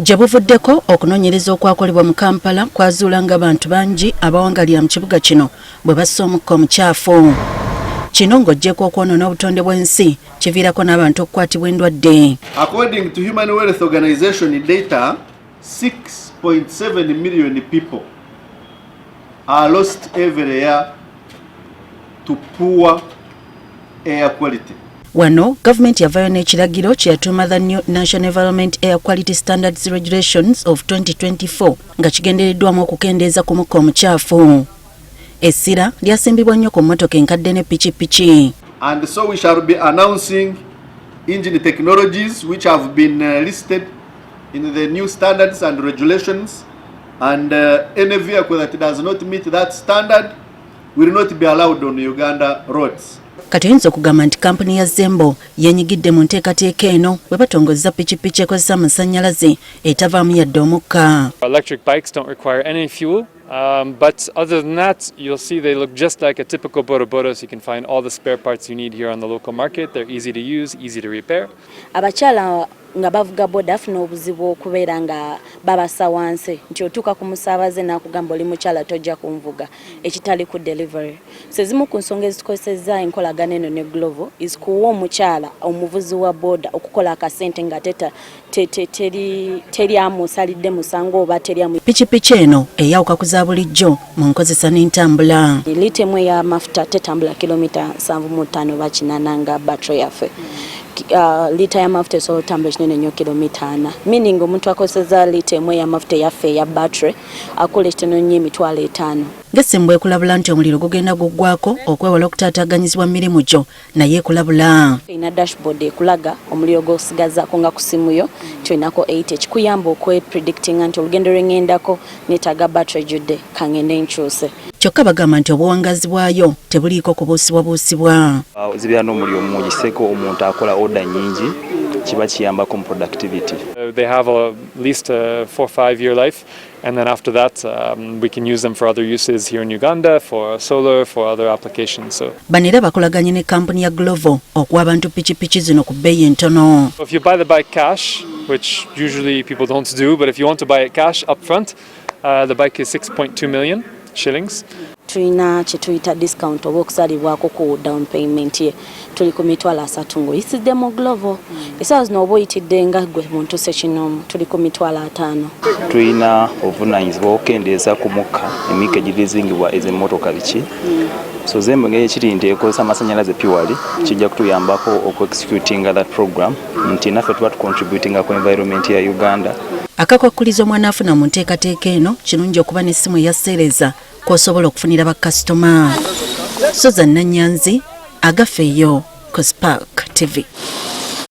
Gye buvuddeko okunoonyereza okwakolebwa mu Kampala kwazuula ng'abantu bangi abawangalira mu kibuga kino bwe bassa omukka omukyafu. Kino ng'oggyeko okwonoona obutonde bw'ensi kiviirako n'abantu okukwatibwa endwadde. According to Human Wealth Organization data, 6.7 million people are lost every year to poor air quality. Wano gavumenti yavaayo n'ekiragiro kye yatuuma the New National Environment Air Quality Standards Regulations of 2024 nga kigendereddwamu okukendeeza ku mukka omukyafu. Essira lyasimbibwa nnyo ku mmotoka enkadde ne pikipiki. And so we shall be announcing engine technologies which have been listed in the new standards and regulations, and any vehicle that does not meet that standard will not be allowed on Uganda roads. Kati oyinza okugamba nti kampuni ya Zembo yenyigidde mu nteekateeka eno bwe batongozza pikipiki ekozesa amasannyalaze etavaamu yadde omukka. Electric bikes don't require any fuel, but other than that, you'll see they look just like a typical boda, so you can find all the spare parts you need here on the local market. They're easy to use, easy to repair. Abakyala nga bavuga boda afuna obuzibu okubeera nga babasa wansi nti otuuka ku musaabaze n'akugamba oli mukyala tojja kunvuga ekitali ku delivery. Sezimu ku nsonga ezitukozesezza enkolagana eno ne Glovo is kuwa omukyala omuvuzi wa boda okukola akasente nga teri amusalidde musango oba teri amu. Pikipiki eno eyawuka ku za bulijjo mu nkozesa n'entambula. Liita emu ey'amafuta tetambula kilomita 7.5 bakinana nga battery yaffe. Liita y'amafuta esobola otambula kinene nnyo kilomita 4. Meaning omuntu akozesa liita emu ey'amafuta eyaffe eya battery akola ekitono nnyo emitwalo 5. Ng'essembo ekulabula nti omuliro gugenda guggwako okwewala okutaataaganyizibwa mirimu gyo naye ekulabula. Ina dashboard ekulaga omuliro gw'osigazaako nga ku simu yo kyolinako 80 ekikuyamba okwepredictinga nti olugendo lw'engendako neetaaga battery judde kangende nkyuse. Kyokka bagamba nti obuwangazi bwayo tebuliiko kubuusibwabuusibwa. Zibeera n'omuliro mungi seko omuntu akola order nyingi kiba kiyambako mu productivity. They have at least a 4-5 year life, and then after that we can use them for other uses here in Uganda, for solar, for other applications. So bano era bakolaganye ne kampuni ya Glovo okuwa abantu pikipiki zino ku bbeeyi entono. if you buy the bike cash, which usually people don't do, but if you want to buy it cash up front, the bike is 6.2 million shillings. Tulina kye tuyita discount oba okusalibwako ku down payment ye tuli ku mitwalo 3 ng'oyisidde mu Glovo. Essaawa zino oba oyitidde nga gwe muntu sekinoomu tuli ku mitwalo 5. Tulina obuvunaanyizibwa okukendeeza ku mukka emikka egiriizingibwa ez'emmotoka biki. So Zembo ngeri ekiri nti ekozesa amasannyalaze purely kijja kutuyambako oku-executinga that program nti naffe tuba tucontributinga ku environment ya Uganda. Akakwakkulizo omwana afuna mu nteekateeka eno kirungi okuba n'essimu eyaseereza kw'osobola okufunira bakasitoma. So za Nnannyanzi agafeeyo ku Spark TV.